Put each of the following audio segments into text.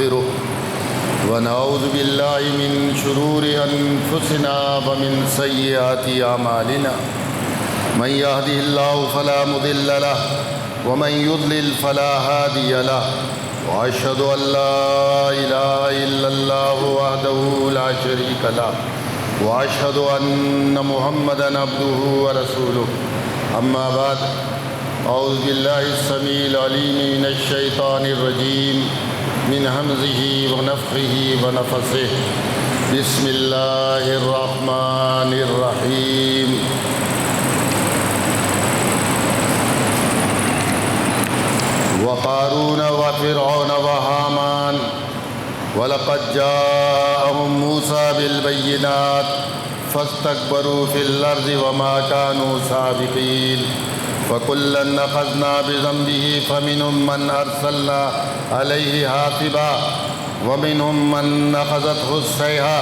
ونستغفره ونعوذ بالله من شرور أنفسنا ومن سيئات أعمالنا من يهده الله فلا مضل له ومن يضلل فلا هادي له وأشهد أن لا إله إلا الله وحده لا شريك له وأشهد أن محمدًا عبده ورسوله أما بعد أعوذ بالله السميع العليم من الشيطان الرجيم من همزه ونفخه ونفثه بسم الله الرحمن الرحيم وقارون وفرعون وهامان ولقد جاءهم موسى بالبينات فاستكبروا في الأرض وما كانوا سابقين فكلا أخذنا بذنبه فمنهم من أرسلنا عليه حاصبا ومنهم من أخذته الصيحة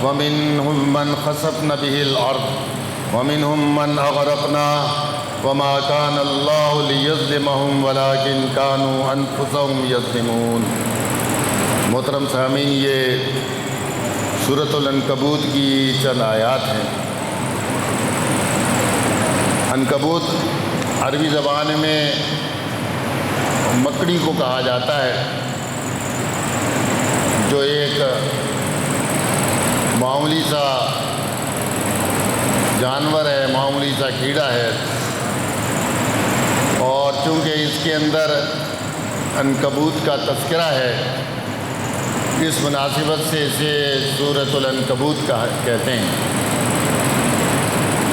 ومنهم من خسفنا به الأرض ومنهم من أغرقنا وما كان الله ليظلمهم ولكن كانوا أنفسهم يظلمون۔ محترم سامعین، یہ سورۃ العنکبوت کی چند آیات ہیں۔ عنکبوت عربی زبان میں مکڑی کو کہا جاتا ہے، جو ایک معمولی سا جانور ہے، معمولی سا کیڑا ہے، اور چونکہ اس کے اندر عنکبوت کا تذکرہ ہے، اس مناسبت سے اسے سورۃ العنکبوت کہتے ہیں۔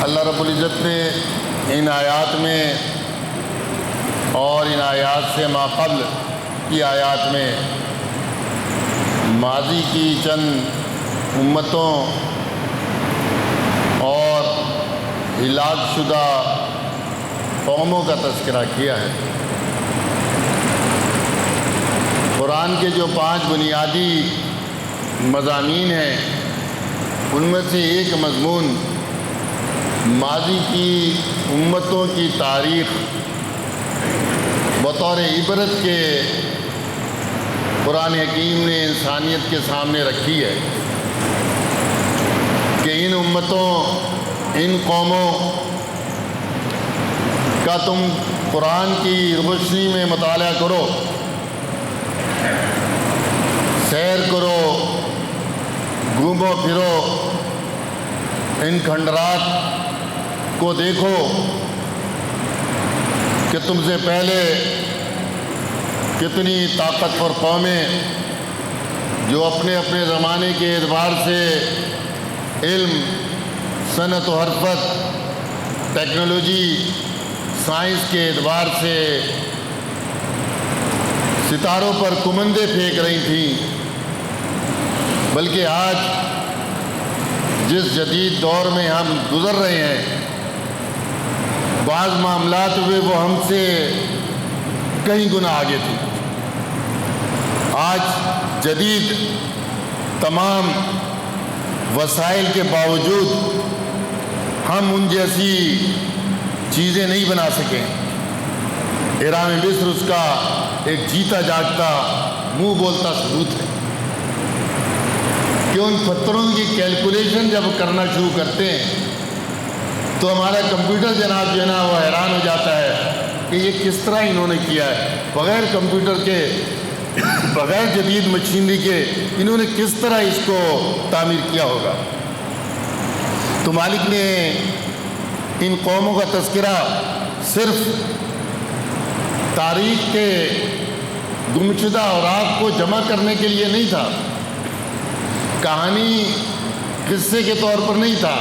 اللہ رب العزت نے ان آیات میں اور ان آیات سے ما قبل کی آیات میں ماضی کی چند امتوں اور ہلاک شدہ قوموں کا تذکرہ کیا ہے۔ قرآن کے جو 5 بنیادی مضامین ہیں، ان میں سے ایک مضمون ماضی کی امتوں کی تاریخ بطور عبرت کے قرآن حکیم نے انسانیت کے سامنے رکھی ہے کہ ان امتوں، ان قوموں کا تم قرآن کی روشنی میں مطالعہ کرو، سیر کرو، گھومو پھرو، ان کھنڈرات کو دیکھو کہ تم سے پہلے کتنی طاقتور قومیں جو اپنے اپنے زمانے کے اعتبار سے علم، صنعت و حرفت، ٹیکنالوجی، سائنس کے اعتبار سے ستاروں پر کمندے پھینک رہی تھیں، بلکہ آج جس جدید دور میں ہم گزر رہے ہیں، بعض معاملات ہوئے وہ ہم سے کئی گنا آگے تھے۔ آج جدید تمام وسائل کے باوجود ہم ان جیسی چیزیں نہیں بنا سکے۔ اہرام مصر اس کا ایک جیتا جاگتا منہ بولتا ثبوت ہے کہ ان پتھروں کی کیلکولیشن جب کرنا شروع کرتے ہیں تو ہمارا کمپیوٹر جناب جو ہے نا وہ حیران ہو جاتا ہے کہ یہ کس طرح انہوں نے کیا ہے، بغیر کمپیوٹر کے، بغیر جدید مشینری کے انہوں نے کس طرح اس کو تعمیر کیا ہوگا۔ تو مالک نے ان قوموں کا تذکرہ صرف تاریخ کے گمشدہ اوراق کو جمع کرنے کے لیے نہیں تھا، کہانی قصے کے طور پر نہیں تھا،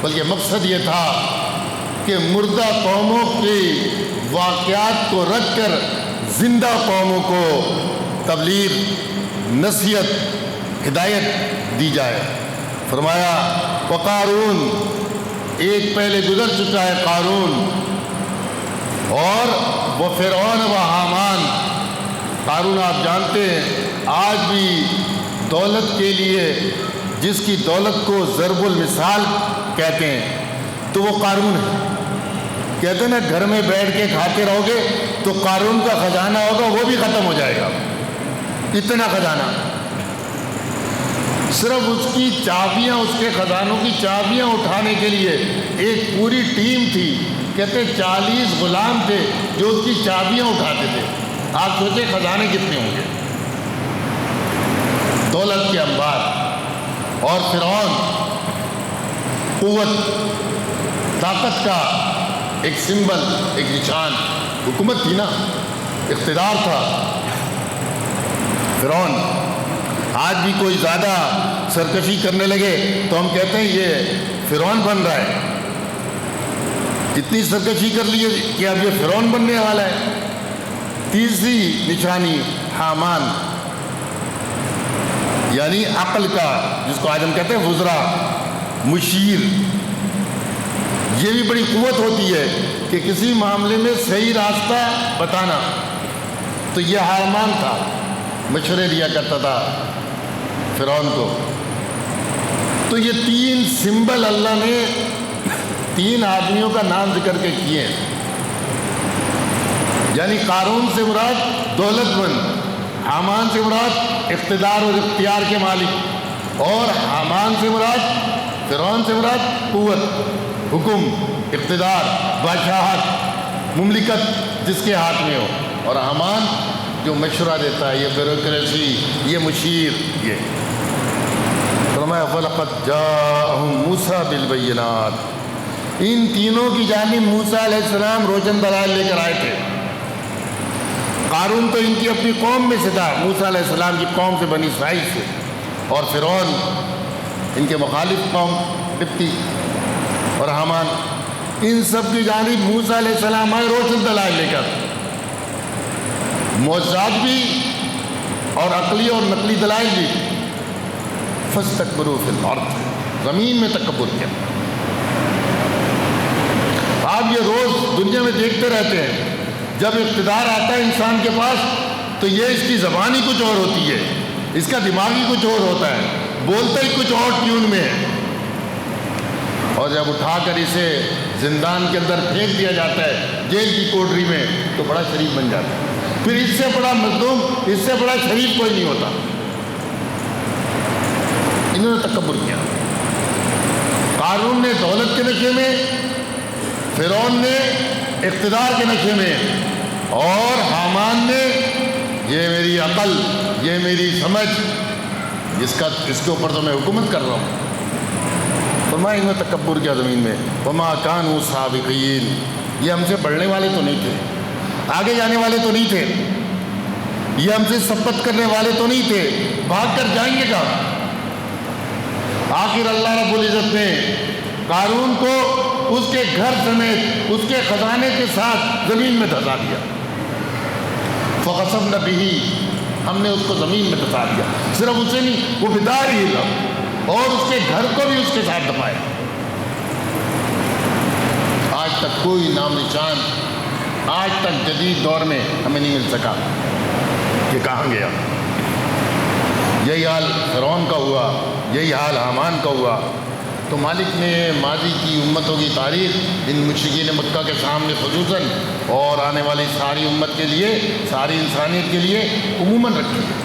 بلکہ مقصد یہ تھا کہ مردہ قوموں کی واقعات کو رکھ کر زندہ قوموں کو تبلیغ، نصیحت، ہدایت دی جائے۔ فرمایا وقارون، ایک پہلے گزر چکا ہے قارون، اور وہ فرعون و حامان۔ قارون آپ جانتے ہیں آج بھی دولت کے لیے جس کی دولت کو ضرب المثال کہتے ہیں تو وہ قارون ہے۔ کہتے ہیں نا گھر میں بیٹھ کے کھاتے رہو گے تو قارون کا خزانہ ہوگا وہ بھی ختم ہو جائے گا۔ اتنا خزانہ، صرف اس کی چابیاں، اس کے خزانوں کی چابیاں اٹھانے کے لیے ایک پوری ٹیم تھی، کہتے 40 غلام تھے جو اس کی چابیاں اٹھاتے تھے۔ آپ سوچیں خزانے کتنے ہوں گے، دولت کے انبار۔ اور فرعون قوت، طاقت کا ایک سمبل، ایک نشان، حکومت تھی نا، اقتدار تھا فرعون۔ آج بھی کوئی زیادہ سرکشی کرنے لگے تو ہم کہتے ہیں یہ فرعون بن رہا ہے، اتنی سرکشی کر لی کہ اب یہ فرعون بننے والا ہے۔ تیسری نشانی حامان، یعنی عقل کا، جس کو آج ہم کہتے ہیں وزراء، مشیر۔ یہ بھی بڑی قوت ہوتی ہے کہ کسی معاملے میں صحیح راستہ بتانا۔ تو یہ حامان تھا، مشورے دیا کرتا تھا فرعون کو۔ تو یہ 3 سمبل اللہ نے 3 آدمیوں کا نام ذکر کے کیے ہیں، یعنی قارون سے مراد دولت مند، حامان سے مراد اقتدار اور اختیار کے مالک، اور حامان سے مراد، فرعون سے مراد قوت، حکم، اقتدار، بادشاہت، مملکت جس کے ہاتھ میں ہو، اور حامان جو مشورہ دیتا ہے، یہ بیوروکریسی، یہ مشیر۔ یہ فرمایا فَلَقَدْ جَاءَهُم مُوسَىٰ بِالْبَيِّنَاتِ، ان تینوں کی جانب موسیٰ علیہ السلام روشن دلائل لے کر آئے تھے۔ قارون تو ان کی اپنی قوم میں سے تھا، موسیٰ علیہ السلام کی قوم سے، بنی اسرائیل سے، اور فرعون ان کے مخالف قوم، قبطی اور حامان، ان سب کی جانب موسیٰ علیہ السلام آئے روشن دلائل لے کر، معجزات بھی اور عقلی اور نقلی دلائل بھی۔ فَاسْتَكْبَرُوا فِي الْأَرْضِ، زمین میں تکبر کیا۔ آپ یہ روز دنیا میں دیکھتے رہتے ہیں، جب اقتدار آتا ہے انسان کے پاس تو یہ اس کی زبان ہی کچھ اور ہوتی ہے، اس کا دماغ ہی کچھ اور ہوتا ہے، بولتا ہی کچھ اور ٹیون میں ہے، اور جب اٹھا کر اسے زندان کے اندر پھینک دیا جاتا ہے، جیل کی کوٹری میں، تو بڑا شریف بن جاتا ہے۔ پھر اس سے بڑا مظلوم، اس سے بڑا شریف کوئی نہیں ہوتا۔ انہوں نے تکبر کیا۔ قارون نے دولت کے نشے میں، فرعون نے اقتدار کے نشے میں، اور حامان نے یہ میری عقل، یہ میری سمجھ، اس کے اوپر تو میں حکومت کر رہا ہوں۔ فرمایا انہوں نے تکبر کیا زمین میں۔ وما كانوا سابقین، یہ ہم سے بڑھنے والے تو نہیں تھے، آگے جانے والے تو نہیں تھے، یہ ہم سے سبقت کرنے والے تو نہیں تھے، بھاگ کر جائیں گے کہاں؟ آخر اللہ رب العزت نے قارون کو اس کے گھر سمیت، اس کے خزانے کے ساتھ زمین میں دھسا دیا۔ فَخَسَفْنَا بِهِ، ہم نے اس کو زمین میں دھسا دیا۔ صرف اسے نہیں، وہ بِدَارِهِ الْأَرْضِ، اور اس کے گھر کو بھی اس کے ساتھ دبایا۔ آج تک کوئی نام نشان، آج تک جدید دور میں ہمیں نہیں مل سکا کہ کہاں گیا۔ یہی حال فرعون کا ہوا، یہی حال حامان کا ہوا۔ تو مالک نے ماضی کی امتوں کی تاریخ ان مشرکین مکہ کے سامنے خصوصاً، اور آنے والی ساری امت کے لیے، ساری انسانیت کے لیے عموماً رکھی ہے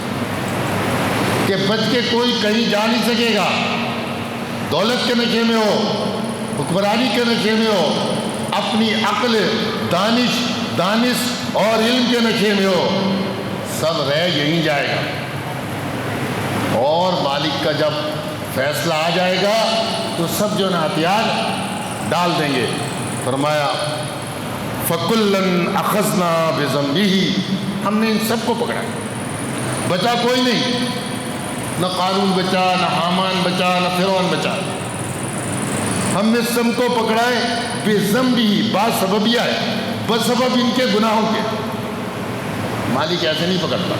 کہ بچ کے کوئی کہیں جا نہیں سکے گا۔ دولت کے نشے میں ہو، حکمرانی کے نشے میں ہو، اپنی عقل، دانش اور علم کے نشے میں ہو، سب رہ یہیں جائے گا، اور مالک کا جب فیصلہ آ جائے گا تو سب جو نا ہتھیار ڈال دیں گے۔ فرمایا فَكُلًّا أَخَذْنَا بِذَنبِهِ، ہم نے ان سب کو پکڑا، بچا کوئی نہیں، نہ قارون بچا، نہ حامان بچا، نہ فرعون بچا۔ ہم نے سب کو پکڑائے بِذَنبِهِ، بات سببیہ ہے، بسبب ان کے گناہوں کے۔ مالک ایسے نہیں پکڑتا،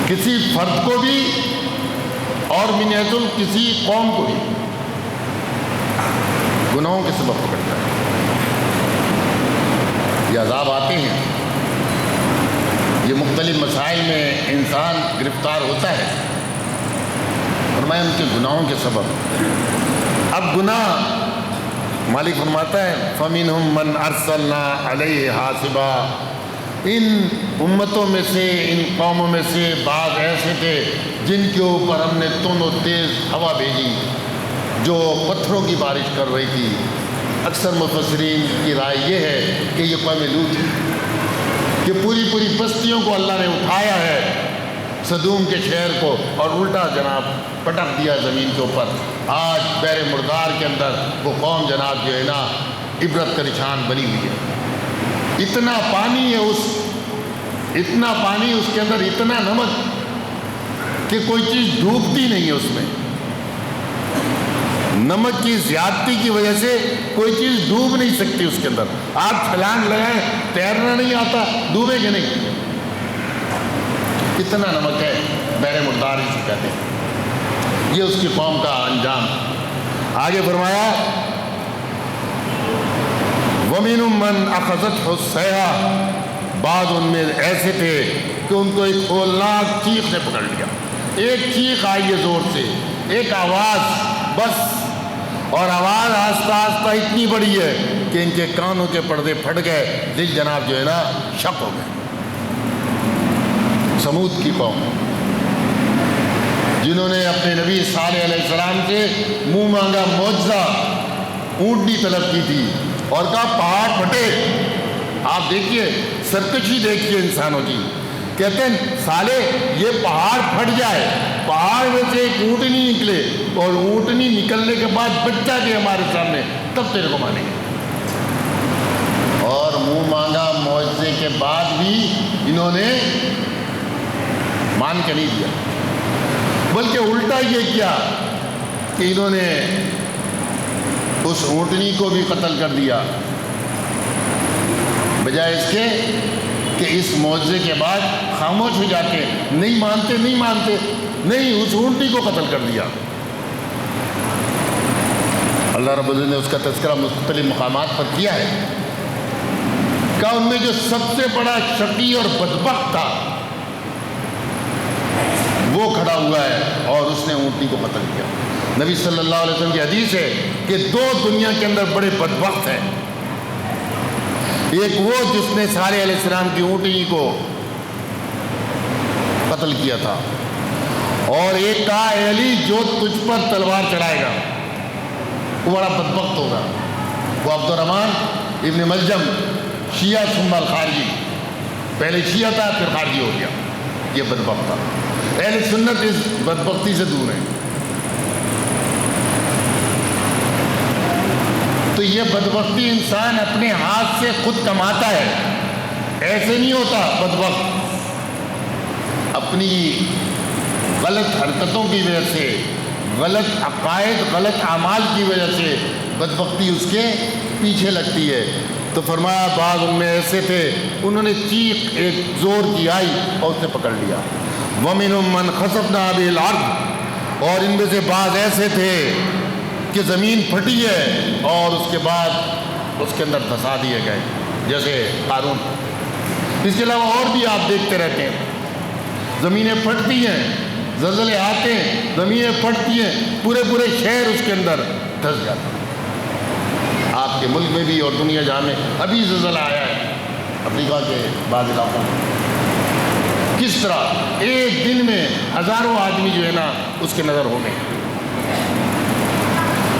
کسی فرد کو بھی اور من حیث کسی قوم کو بھی گناہوں کے سبب پکڑتا ہے۔ یہ عذاب آتے ہیں، یہ مختلف مسائل میں انسان گرفتار ہوتا ہے، فرمایا ان کے گناہوں کے سبب۔ اب گناہ مالک فرماتا ہے فَمِنْهُمْ مَنْ أَرْسَلْنَا عَلَيْهِ حَاصِبًا، ان امتوں میں سے، ان قوموں میں سے بعض ایسے تھے جن کے اوپر ہم نے تند و تیز ہوا بھیجی جو پتھروں کی بارش کر رہی تھی۔ اکثر مفسرین کی رائے یہ ہے کہ یہ قوم لوط ہے، کہ پوری بستیوں کو اللہ نے اٹھایا ہے صدوم کے شہر کو اور الٹا جناب پٹک دیا زمین کے اوپر۔ آج بحر مردار کے اندر وہ قوم جناب جو ہے نا عبرت کا نشان بنی ہوئی ہے۔ اتنا پانی ہے اتنا پانی اس کے اندر، اتنا نمک کہ کوئی چیز ڈوبتی نہیں ہے اس میں۔ نمک کی زیادتی کی وجہ سے کوئی چیز ڈوب نہیں سکتی اس کے اندر۔ آپ چھلانگ لگائیں، تیرنا نہیں آتا، ڈوبے گے نہیں، اتنا نمک ہے، بحر مردار اسے کہتے ہیں۔ یہ اس کی قوم کا انجام۔ آگے فرمایا وَمِنْهُمْ مَنْ أَخَذَتْهُ الصَّيْحَةُ، بعض ان میں ایسے تھے کہ ان کو ایک ہولناک چیخ نے پکڑ لیا۔ ایک چیخ آئی ہے زور سے، ایک آواز بس، اور آواز آہستہ آہستہ اتنی بڑی ہے کہ ان کے کانوں کے پردے پھٹ گئے، دل جناب جو ہے نا شک ہو گئے۔ سمود کی قوم جنہوں نے اپنے نبی صالح علیہ السلام سے منہ مانگا معجزہ، اونٹنی طلب کی تھی اور کہا پہاڑ پھٹے۔ آپ دیکھیے سرکشی دیکھیے انسانوں کی، کہتے ہیں سالے یہ پہاڑ پھٹ جائے، پہاڑ میں سے ایک اونٹنی نکلے اور اونٹنی نکلنے کے بعد بچہ دے ہمارے سامنے، تب تیرے کو مانیں گے۔ اور منہ مانگا معجزے کے بعد بھی انہوں نے مان کے نہیں دیا، بلکہ الٹا یہ کیا کہ انہوں نے اس اونٹنی کو بھی قتل کر دیا، بجائے اس کے کہ اس معجزے کے بعد خاموش ہو جاتے، نہیں مانتے نہیں، اس اونٹنی کو قتل کر دیا۔ اللہ رب العزت نے اس کا تذکرہ مختلف مقامات پر کیا ہے کہ ان میں جو سب سے بڑا شقی اور بدبخت تھا وہ کھڑا ہوا ہے اور اس نے اونٹنی کو قتل کیا۔ نبی صلی اللہ علیہ وسلم کی حدیث ہے کہ دو دنیا کے اندر بڑے بدبخت ہیں، ایک وہ جس نے صالح علیہ السلام کی اونٹنی کو قتل کیا تھا، اور ایک کہا اے علی جو تجھ پر تلوار چڑھائے گا وہ بڑا بدبخت ہوگا۔ وہ عبد الرحمن ابن ملجم شیعہ ثم الخارجی، پہلے شیعہ تھا پھر خارجی ہو گیا، یہ بدبخت تھا۔ اہل سنت اس بدبختی سے دور ہے۔ تو یہ بدبختی انسان اپنے ہاتھ سے خود کماتا ہے، ایسے نہیں ہوتا بدبخت، اپنی غلط حرکتوں کی وجہ سے، غلط عقائد، غلط اعمال کی وجہ سے بدبختی اس کے پیچھے لگتی ہے۔ تو فرمایا بعض ان میں ایسے تھے انہوں نے چیخ ایک زور کی آئی اور اسے پکڑ لیا۔ وَمِنْهُمْ مَنْ خَسَفْنَا بِهِ الْأَرْضَ، اور ان میں سے بعض ایسے تھے کہ زمین پھٹی ہے اور اس کے بعد اس کے اندر دھسا دیے گئے، جیسے قارون۔ اس کے علاوہ اور بھی آپ دیکھتے رہتے ہیں، زمینیں پھٹتی ہیں، زلزلے آتے ہیں، زمینیں پھٹتی ہیں، پورے شہر اس کے اندر دھس جاتے ہیں۔ آپ کے ملک میں بھی اور دنیا جہاں میں ابھی زلزلہ آیا ہے افریقہ کے بعض علاقوں میں، کس طرح ایک دن میں ہزاروں آدمی جو ہے نا اس کے نظر ہو گئے۔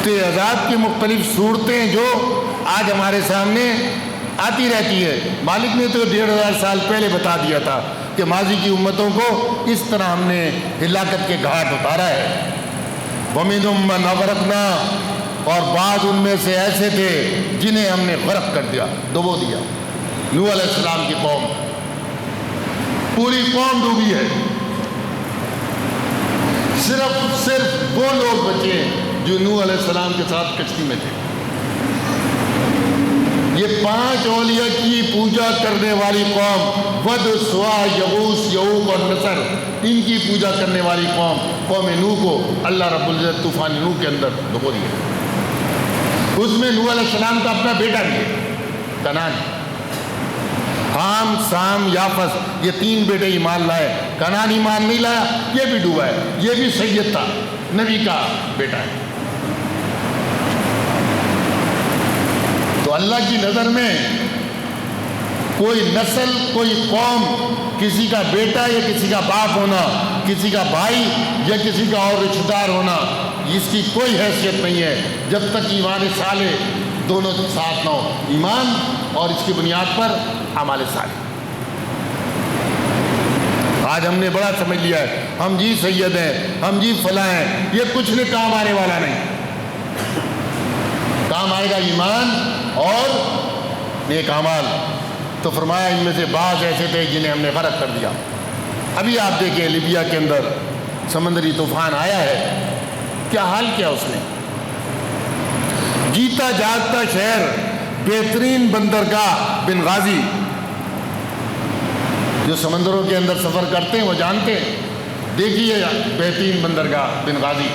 تو یہ عذاب کی مختلف صورتیں جو آج ہمارے سامنے آتی رہتی ہے، مالک نے تو 1500 سال پہلے بتا دیا تھا کہ ماضی کی امتوں کو اس طرح ہم نے ہلاکت کے گھاٹ اتارا ہے۔ وَمِنْهُمْ مَنْ أَغْرَقْنَا، اور بعض ان میں سے ایسے تھے جنہیں ہم نے غرق کر دیا، ڈبو دیا۔ نوح علیہ السلام کی قوم، پوری قوم ڈوبی ہے، صرف وہ لوگ بچے جو نوح علیہ السلام کے ساتھ کشتی میں تھے۔ یہ 5 اولیاء کی پوجا کرنے والی قوم، ود، سوا، یغوث، یعوق اور نصر، ان کی پوجا کرنے والی قوم نوح کو اللہ رب العزت طوفان نوح کے اندر ڈبو دیا۔ اس میں نوح علیہ السلام کا اپنا بیٹا بھی ہے، کنعان۔ حام، سام، یافس، یہ 3 بیٹے ایمان لائے، کنعان ایمان نہیں لایا، یہ بھی ڈوبا ہے۔ یہ بھی سید تھا، نبی کا بیٹا ہے۔ تو اللہ کی نظر میں کوئی نسل، کوئی قوم، کسی کا بیٹا یا کسی کا باپ ہونا، کسی کا بھائی یا کسی کا اور رشتہ دار ہونا، اس کی کوئی حیثیت نہیں ہے جب تک ایمان صالح دونوں ساتھ نہ ہو، ایمان اور اس کی بنیاد پر اعمال صالح۔ آج ہم نے بڑا سمجھ لیا ہے، ہم جی سید ہیں، ہم جی فلاں ہیں، یہ کچھ نہیں کام آنے والا نہیں۔ کام آئے گا ایمان اور نیک اعمال۔ تو فرمایا ان میں سے بعض ایسے تھے جنہیں ہم نے غرق کر دیا۔ ابھی آپ دیکھیں لیبیا کے اندر سمندری طوفان آیا ہے، کیا حال کیا اس نے؟ جیتا جاگتا شہر، بہترین بندرگاہ بنغازی، جو سمندروں کے اندر سفر کرتے ہیں وہ جانتے ہیں، دیکھیے بہترین بندرگاہ بنغازی،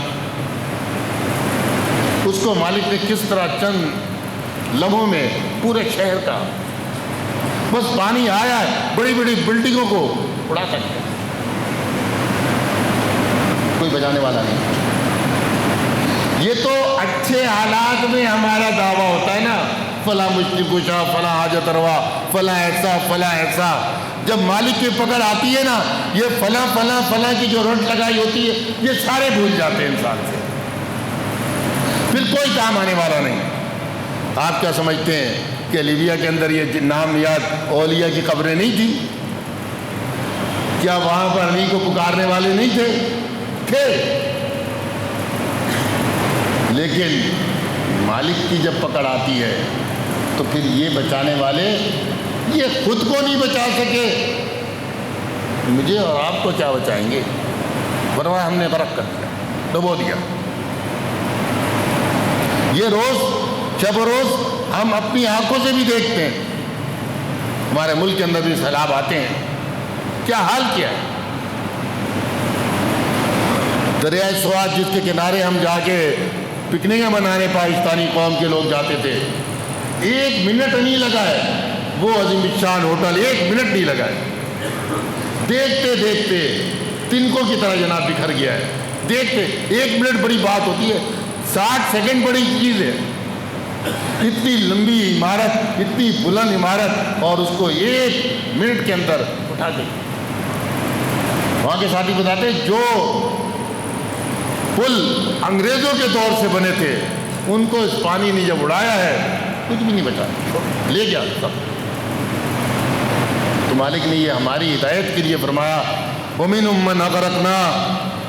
اس کو مالک نے کس طرح چند لمحوں میں پورے شہر کا، بس پانی آیا ہے، بڑی بڑی بلڈنگوں کو اڑا کر دیا، کوئی بچانے والا نہیں۔ یہ تو اچھے حالات میں ہمارا دعویٰ ہوتا ہے نا، فلاں مشکل کشا، فلاں حاجت روا، فلاں ایسا، فلاں ایسا۔ جب مالک کی پکڑ آتی ہے نا، یہ فلاں فلاں فلاں کی جو رٹ لگائی ہوتی ہے، یہ سارے بھول جاتے ہیں انسان سے، پھر کوئی کام آنے والا نہیں۔ آپ کیا سمجھتے ہیں کہ لیبیا کے اندر یہ نام یاد اولیاء کی قبریں نہیں تھیں؟ کیا وہاں پر انہیں کو پکارنے والے نہیں تھے؟ لیکن مالک کی جب پکڑ آتی ہے تو پھر یہ بچانے والے یہ خود کو نہیں بچا سکے، مجھے اور آپ کو کیا بچائیں گے؟ ورنہ ہم نے غرق کر دیا، ڈبو دیا۔ یہ روز شب و روز ہم اپنی آنکھوں سے بھی دیکھتے ہیں، ہمارے ملک کے اندر بھی سیلاب آتے ہیں، کیا حال کیا ہے؟ دریائے سوات جس کے کنارے ہم جا کے پکنک منانے پاکستانی قوم کے لوگ جاتے تھے، 1 منٹ نہیں لگا ہے، وہ عظیم الشان ہوٹل 1 منٹ نہیں لگا ہے، دیکھتے دیکھتے تنکوں کی طرح جناب بکھر گیا ہے، دیکھتے 1 منٹ بڑی بات ہوتی ہے، 60 سیکنڈ بڑی چیز ہے۔ اتنی لمبی عمارت، اتنی بلند عمارت، اور اس کو 1 منٹ کے اندر اٹھا دے۔ وہاں کے ساتھی بتاتے ہیں جو پل انگریزوں کے دور سے بنے تھے، ان کو اس پانی نے جب اڑایا ہے کچھ بھی نہیں بچا، لے گیا سب۔ تو مالک نے یہ ہماری ہدایت کے لیے فرمایا، وَمِنْهُمْ مَنْ أَغْرَقْنَا،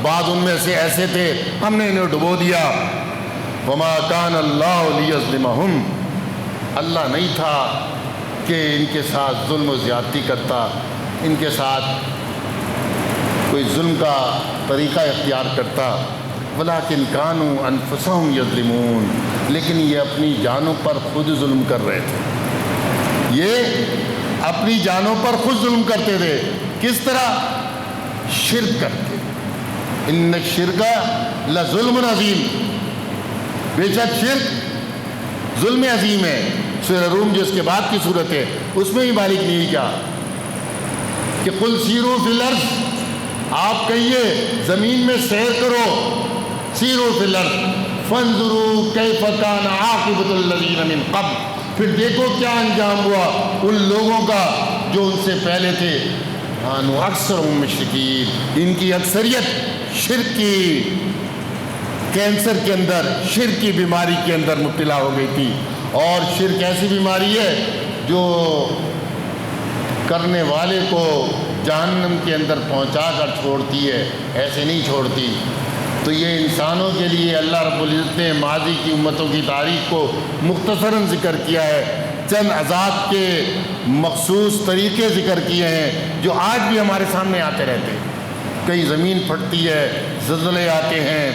بعض ان میں سے ایسے تھے ہم نے انہیں ڈبو دیا۔ وَمَا كَانَ اللَّهُ لِيَظْلِمَهُمْ، اللہ نہیں تھا کہ ان کے ساتھ ظلم و زیادتی کرتا، ان کے ساتھ کوئی ظلم کا طریقہ اختیار کرتا، وَلَكِنْ كَانُوا أَنفُسَهُمْ يَظْلِمُونَ، لیکن یہ اپنی جانوں پر خود ظلم کر رہے تھے، یہ اپنی جانوں پر خود ظلم کرتے تھے۔ کس طرح؟ شرک کر کے، ان الشرک لظلم عظیم، بے شک شرک ظلم عظیم ہے۔ سورہ روم جو اس کے بعد کی صورت ہے، اس میں ہی مالک نے کیا کہ قل سیروا فی الارض، آپ کہیے زمین میں سیر کرو، سیروا فی الارض فانظروا کیف کان عاقبۃ الذین من قبل، پھر دیکھو کیا انجام ہوا ان لوگوں کا جو ان سے پہلے تھے، کانوا اکثرهم مشرکین، ان کی اکثریت شرک کی کینسر کے اندر، شرک کی بیماری کے اندر مبتلا ہو گئی تھی۔ اور شرک ایسی بیماری ہے جو کرنے والے کو جہنم کے اندر پہنچا کر چھوڑتی ہے، ایسے نہیں چھوڑتی۔ تو یہ انسانوں کے لیے اللہ رب العزت نے ماضی کی امتوں کی تاریخ کو مختصراً ذکر کیا ہے، چند عذاب کے مخصوص طریقے ذکر کیے ہیں جو آج بھی ہمارے سامنے آتے رہتے ہیں۔ کہیں زمین پھٹتی ہے، زلزلے آتے ہیں،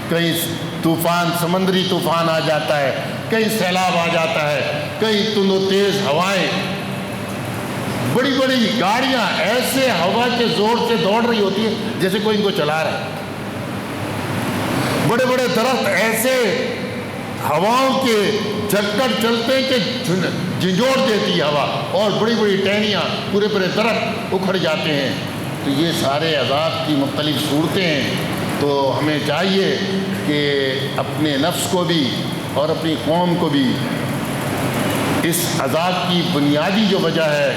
کہیں طوفان، سمندری طوفان آ جاتا ہے، کہیں سیلاب آ جاتا ہے، کہیں تند و تیز ہوائیں، بڑی بڑی گاڑیاں ایسے ہوا کے زور سے دوڑ رہی ہوتی ہے جیسے کوئی ان کو چلا رہا ہے، بڑے بڑے درخت ایسے ہواؤں کے جھکڑ چلتے ہیں کہ جھنجھوڑ دیتی ہے ہوا، اور بڑی بڑی ٹہنیاں، پورے پورے درخت اکھڑ جاتے ہیں۔ تو یہ سارے عذاب کی مختلف صورتیں ہیں۔ تو ہمیں چاہیے کہ اپنے نفس کو بھی اور اپنی قوم کو بھی اس عذاب کی بنیادی جو وجہ ہے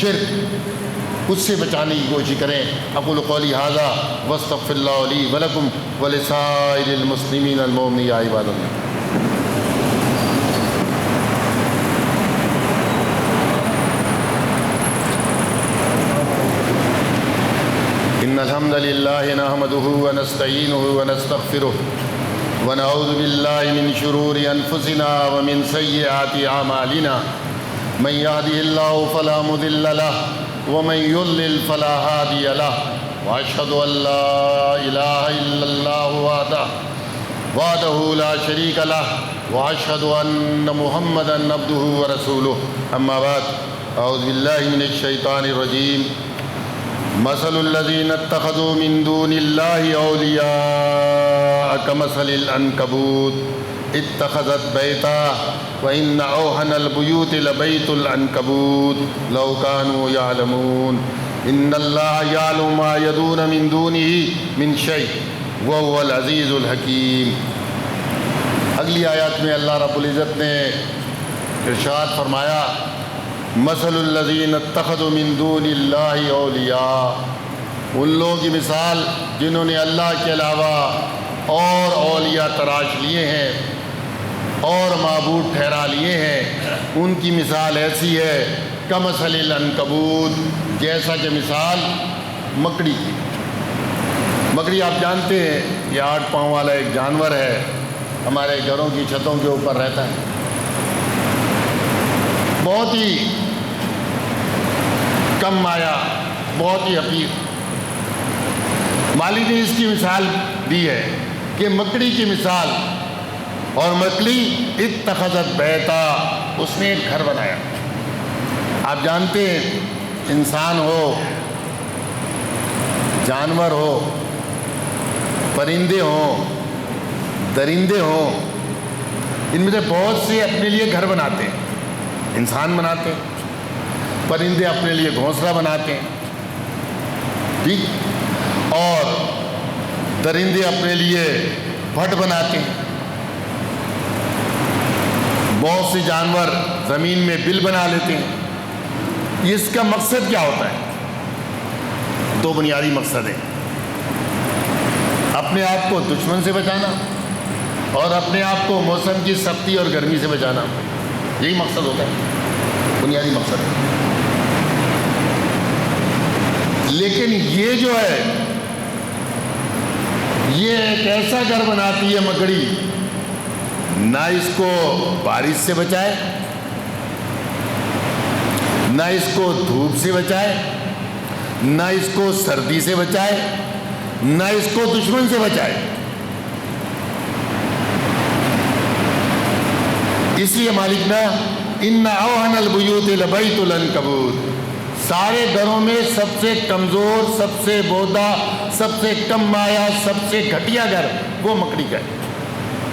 شرک، اس سے بچانے کی کوشش کریں۔ اقول قولی ھذا واستغفر اللہ لی ولکم ولسائر المسلمین المؤمنین یا عباد اللہ۔ ان الحمد للہ نحمده ونستعینه ونستغفره ونعوذ باللہ من شرور انفسنا ومن سیئات اعمالنا من يهده الله فلا مضل له ومن يضلل فلا هادي له واشهد ان لا اله الا الله وحده لا شريك له واشهد ان محمدا عبده ورسوله اما بعد اعوذ باللہ من الشیطان الرجیم۔ مثل الذين اتخذوا من دون الله أولياء كمثل العنكبوت اتخذت بيتا وإن أوهن البيوت لبيت العنكبوت لو كانوا يعلمون إن الله يعلم ما يدعون من دونه من شيء وهو العزيز الحكيم۔ اگلی آیات میں اللہ رب العزت نے ارشاد فرمایا مثل الذین اتخذوا من دون اللہ اولیاء، ان لوگوں کی مثال جنہوں نے اللہ کے علاوہ اور اولیاء تراش لیے ہیں اور معبود ٹھہرا لیے ہیں، ان کی مثال ایسی ہے کمثل العنکبوت، جیسا کہ مثال مکڑی کی۔ مکڑی آپ جانتے ہیں یہ 8 پاؤں والا ایک جانور ہے، ہمارے گھروں کی چھتوں کے اوپر رہتا ہے، بہت ہی کم مایا، بہت ہی حقیر۔ مالک نے اس کی مثال دی ہے کہ مکڑی کی مثال، اور مکڑی اتخذت بیتا، اس نے ایک گھر بنایا۔ آپ جانتے ہیں انسان ہو، جانور ہو، پرندے ہوں، درندے ہوں، ان میں سے بہت سے اپنے لیے گھر بناتے ہیں۔ انسان بناتے ہیں، پرندے اپنے لیے گھونسلہ بناتے ہیں، ٹھیک، اور درندے اپنے لیے بھٹ بناتے ہیں۔ بہت سے جانور زمین میں بل بنا لیتے ہیں۔ اس کا مقصد کیا ہوتا ہے؟ 2 بنیادی مقصد ہیں، اپنے آپ کو دشمن سے بچانا اور اپنے آپ کو موسم کی سختی اور گرمی سے بچانا، یہی مقصد ہوتا ہے، بنیادی مقصد ہے۔ لیکن یہ جو ہے یہ ایک ایسا گھر بناتی ہے مکڑی، نہ اس کو بارش سے بچائے، نہ اس کو دھوپ سے بچائے، نہ اس کو سردی سے بچائے، نہ اس کو دشمن سے بچائے۔ اس لیے مالک نے ان اوہن البیوت لبیت العنکبوت، سارے گھروں میں سب سے کمزور، سب سے بودا، سب سے کم مایا، سب سے گھٹیا گھر وہ مکڑی کا ہے۔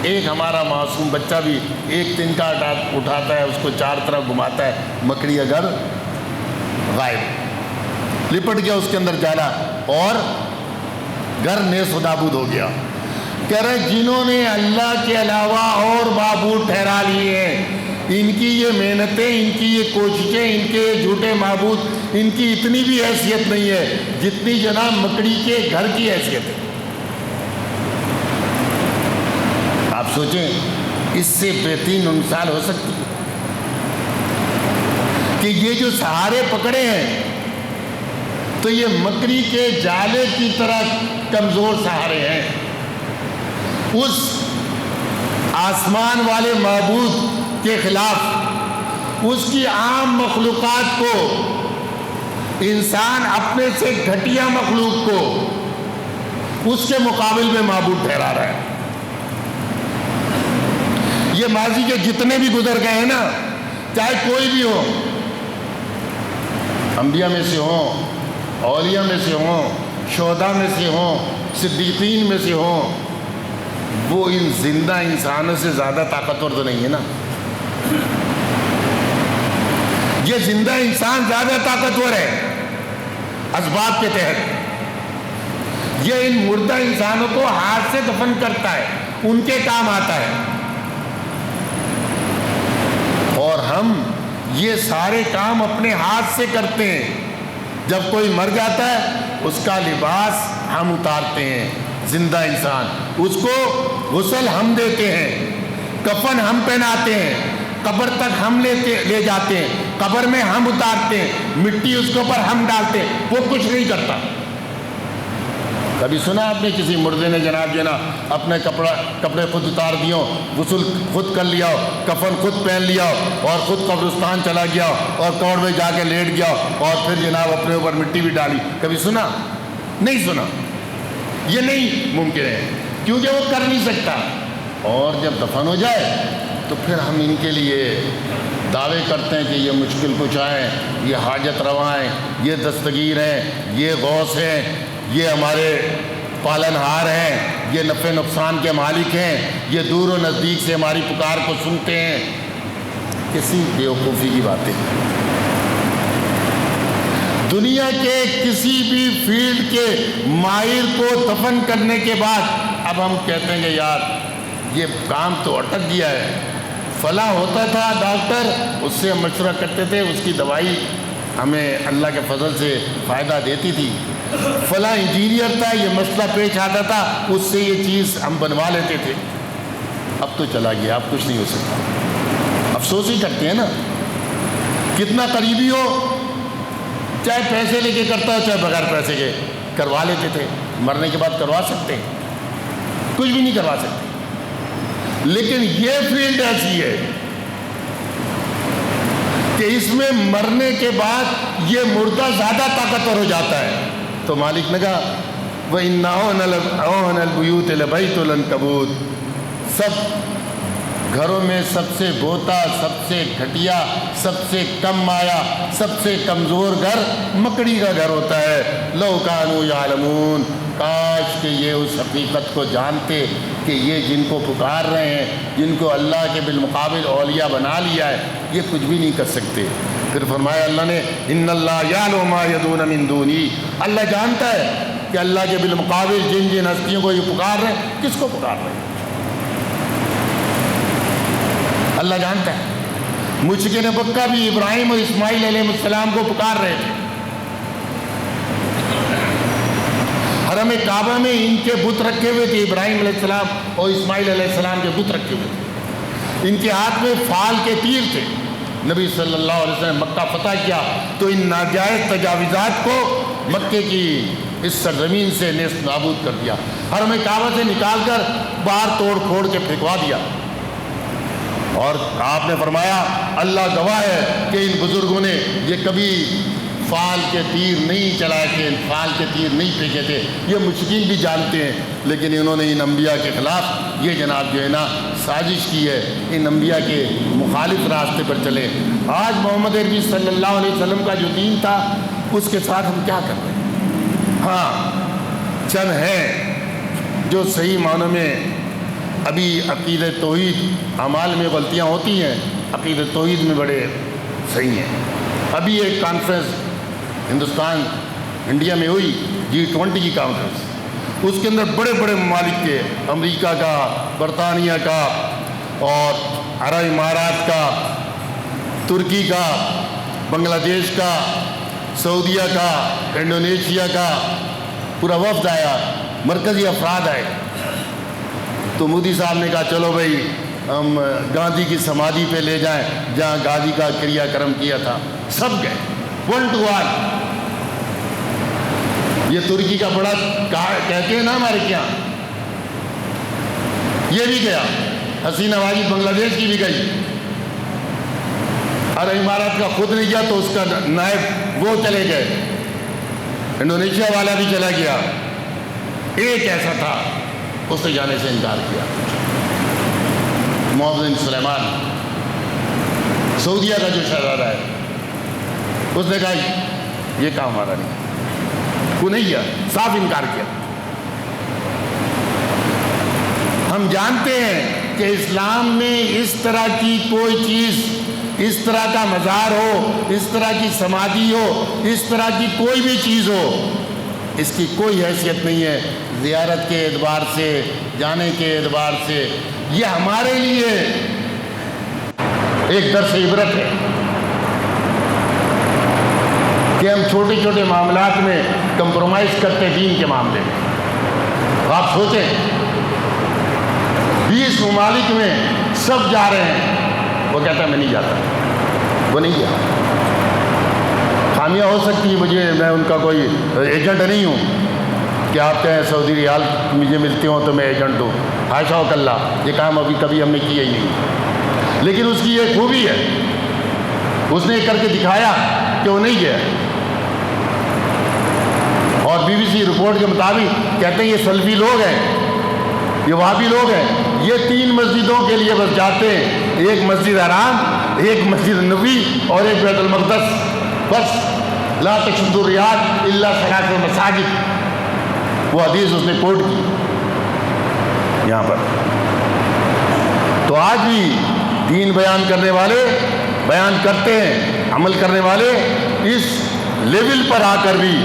ایک ہمارا معصوم بچہ بھی ایک تنکا اٹھاتا ہے، اس کو 4 طرف گھماتا ہے، مکڑی کا گھر غائب، لپٹ گیا اس کے اندر جالا اور گھر نیز و نابود ہو گیا۔ کہہ رہے جنہوں نے اللہ کے علاوہ اور معبود ٹھہرا لیے ہیں، ان کی یہ محنتیں، ان کی یہ کوششیں، ان کے یہ جھوٹے معبود، ان کی اتنی بھی حیثیت نہیں ہے جتنی جناب مکڑی کے گھر کی حیثیت ہے۔ آپ سوچیں اس سے بہترین مثال ہو سکتی ہے کہ یہ جو سہارے پکڑے ہیں تو یہ مکڑی کے جالے کی طرح کمزور سہارے ہیں۔ اس آسمان والے معبود کے خلاف، اس کی عام مخلوقات کو، انسان اپنے سے گھٹیا مخلوق کو اس کے مقابل میں معبود ٹھہرا رہا ہے۔ یہ ماضی کے جتنے بھی گزر گئے ہیں نا، چاہے کوئی بھی ہو، انبیاء میں سے ہوں، اولیاء میں سے ہوں، شہداء میں سے ہوں، صدیقین میں سے ہوں، وہ ان زندہ انسانوں سے زیادہ طاقتور تو نہیں ہے نا۔ یہ زندہ انسان زیادہ طاقتور ہے اسباب کے تحت۔ یہ ان مردہ انسانوں کو ہاتھ سے دفن کرتا ہے، ان کے کام آتا ہے، اور ہم یہ سارے کام اپنے ہاتھ سے کرتے ہیں. جب کوئی مر جاتا ہے اس کا لباس ہم اتارتے ہیں، زندہ انسان، اس کو غسل ہم دیتے ہیں، کفن ہم پہناتے ہیں، قبر تک ہم لے جاتے ہیں، قبر میں ہم اتارتے ہیں، مٹی اس کے اوپر ہم ڈالتے ہیں. وہ کچھ نہیں کرتا. کبھی سنا آپ نے کسی مردے نے جناب اپنے کپڑے خود اتار دیے، غسل خود کر لیا، کفن خود پہن لیا اور خود قبرستان چلا گیا اور قبر میں جا کے لیٹ گیا اور پھر جناب اپنے اوپر مٹی بھی ڈالی؟ کبھی سنا؟ نہیں سنا. یہ نہیں ممکن ہے کیونکہ وہ کر نہیں سکتا. اور جب دفن ہو جائے تو پھر ہم ان کے لیے دعوے کرتے ہیں کہ یہ مشکل کشا ہیں، یہ حاجت رواں ہیں، یہ دستگیر ہیں، یہ غوث ہیں، یہ ہمارے پالن ہار ہیں، یہ نفع نقصان کے مالک ہیں، یہ دور و نزدیک سے ہماری پکار کو سنتے ہیں. کسی بیوقوفی کی باتیں. دنیا کے کسی بھی فیلڈ کے ماہر کو دفن کرنے کے بعد اب ہم کہتے ہیں کہ یار یہ کام تو اٹک گیا ہے. فلاں ہوتا تھا ڈاکٹر، اس سے ہم مشورہ کرتے تھے، اس کی دوائی ہمیں اللہ کے فضل سے فائدہ دیتی تھی. فلاں انجینئر تھا، یہ مسئلہ پیش آتا تھا، اس سے یہ چیز ہم بنوا لیتے تھے. اب تو چلا گیا، اب کچھ نہیں ہو سکتا. افسوس ہی کرتے ہیں نا. کتنا قریبی ہو، چاہے پیسے لے کے کرتا ہو چاہے بغیر پیسے کے، کروا لیتے تھے. مرنے کے بعد کروا سکتے ہیں؟ کچھ بھی نہیں کروا سکتے. لیکن یہ فیلڈ ایسی ہے کہ اس میں مرنے کے بعد یہ مردہ زیادہ طاقتور ہو جاتا ہے. تو مالک نے کہا وَإِنَّ أَوْهَنَ الْبُيُوتِ لَبَيْتُ الْعَنكَبُوتِ. سب گھروں میں سب سے بوتا، سب سے گھٹیا، سب سے کم مایا، سب سے کمزور گھر مکڑی کا گھر ہوتا ہے. لَوْ كَانُوا يَعْلَمُونَ. کاش کہ یہ اس حقیقت کو جانتے کہ یہ جن کو پکار رہے ہیں، جن کو اللہ کے بالمقابل اولیاء بنا لیا ہے، یہ کچھ بھی نہیں کر سکتے. پھر فرمایا اللہ نے ان اللہ یعلم ما یدعون من دونی. اللہ جانتا ہے کہ اللہ کے بالمقابل جن جن ہستیوں کو یہ پکار رہے ہیں، کس کو پکار رہے ہیں. اللہ جانتا ہے. مشرکین مکہ بھی ابراہیم اور اسماعیل علیہ السلام کو پکار رہے تھے. حرم کعبہ میں ان کے بت رکھے ہوئے تھے، ابراہیم علیہ السلام اور اسماعیل علیہ السلام کے بت رکھے ہوئے تھے. ان کے ہاتھ میں فال کے تیر تھے. نبی صلی اللہ علیہ وسلم مکہ فتح کیا تو ان ناجائز تجاوزات کو مکے کی اس سرزمین سے نیست نابود کر دیا. حرم کعبہ سے نکال کر باہر توڑ پھوڑ کے پھینکوا دیا. اور آپ نے فرمایا اللہ گواہ ہے کہ ان بزرگوں نے یہ کبھی فال کے تیر نہیں چلائے تھے، فال کے تیر نہیں پھینکے تھے. یہ مشرکین بھی جانتے ہیں، لیکن انہوں نے ان انبیاء کے خلاف یہ جناب جو ہے نا سازش کی ہے. ان انبیاء کے مخالف راستے پر چلے. آج محمد عربی صلی اللہ علیہ وسلم کا جو دین تھا اس کے ساتھ ہم کیا کر رہے ہیں؟ ہاں چند ہیں جو صحیح معنوں میں ابھی عقیدہ توحید، اعمال میں غلطیاں ہوتی ہیں، عقیدہ توحید میں بڑے صحیح ہیں. ابھی ایک کانفرنس ہندوستان انڈیا میں ہوئی، G20 کی کانفرنس. اس کے اندر بڑے بڑے ممالک کے، امریکہ کا، برطانیہ کا اور عرب امارات کا، ترکی کا، بنگلہ دیش کا، سعودیہ کا، انڈونیشیا کا پورا وفد آیا، مرکزی افراد آئے. تو مودی صاحب نے کہا چلو بھائی ہم گاندھی کی سمادھی پہ لے جائیں جہاں گاندھی کا کریا کرم کیا تھا. سب گئے 1 to 1. یہ ترکی کا بڑا کہتے ہیں نا ہمارے کیا، یہ بھی گیا. حسینہ واجد بنگلہ دیش کی بھی گئی. عرب امارات کا خود نہیں گیا تو اس کا نائب وہ چلے گئے. انڈونیشیا والا بھی چلا گیا. ایک ایسا تھا اس نے جانے سے انکار کیا، محمد بن سلیمان، سعودیہ کا جو شہزادہ ہے. اس نے کہا یہ کام ہمارا نہیں، وہ نہیں کیا، صاف انکار کیا. ہم جانتے ہیں کہ اسلام میں اس طرح کی کوئی چیز، اس طرح کا مزار ہو، اس طرح کی سمادھی ہو، اس طرح کی کوئی بھی چیز ہو، اس کی کوئی حیثیت نہیں ہے زیارت کے اعتبار سے، جانے کے اعتبار سے. یہ ہمارے لیے ایک درس عبرت ہے کہ ہم چھوٹے چھوٹے معاملات میں کمپرومائز کرتے دین کے معاملے میں۔ آپ سوچیں 20 ممالک میں سب جا رہے ہیں، وہ کہتا ہے میں نہیں جاتا، وہ نہیں گیا۔ خامیاں ہو سکتی ہے، میں ان کا کوئی ایجنٹ نہیں ہوں کہ آپ کہیں سعودی ریال مجھے ملتے ہوں تو میں ایجنٹ ہوں، حاشا و کلا، یہ کام ابھی کبھی ہم نے کیا ہی نہیں۔ لیکن اس کی یہ خوبی ہے، اس نے کر کے دکھایا کہ وہ نہیں گیا۔ اور BBC رپورٹ کے مطابق کہتے ہیں یہ سلفی لوگ ہیں، یہ وہابی لوگ ہیں، یہ 3 مسجدوں کے لیے بس جاتے ہیں، ایک مسجد حرام، ایک مسجد نبوی اور ایک بیت المقدس، بس لا تشد الرحال الا ثلاث مساجد، وہ حدیث اس نے کوٹ کی یہاں پر۔ تو آج بھی دین بیان کرنے والے بیان کرتے ہیں، عمل کرنے والے اس لیول پر آ کر بھی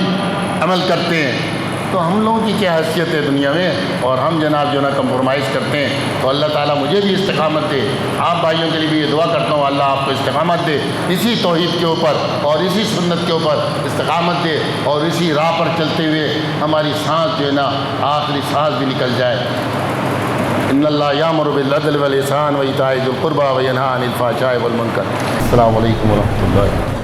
عمل کرتے ہیں۔ تو ہم لوگوں کی کیا حیثیت ہے دنیا میں، اور ہم جناب جو نا کمپرومائز کرتے ہیں۔ تو اللہ تعالیٰ مجھے بھی استقامت دے، آپ بھائیوں کے لیے بھی یہ دعا کرتا ہوں اللہ آپ کو استقامت دے، اسی توحید کے اوپر اور اسی سنت کے اوپر استقامت دے، اور اسی راہ پر چلتے ہوئے ہماری سانس جو ہے نا آخری سانس بھی نکل جائے۔ ان اللہ یامر بالعدل والاحسان وایتاء ذی القربی وینہی عن الفحشاء والمنکر۔ السلام علیکم ورحمۃ اللہ۔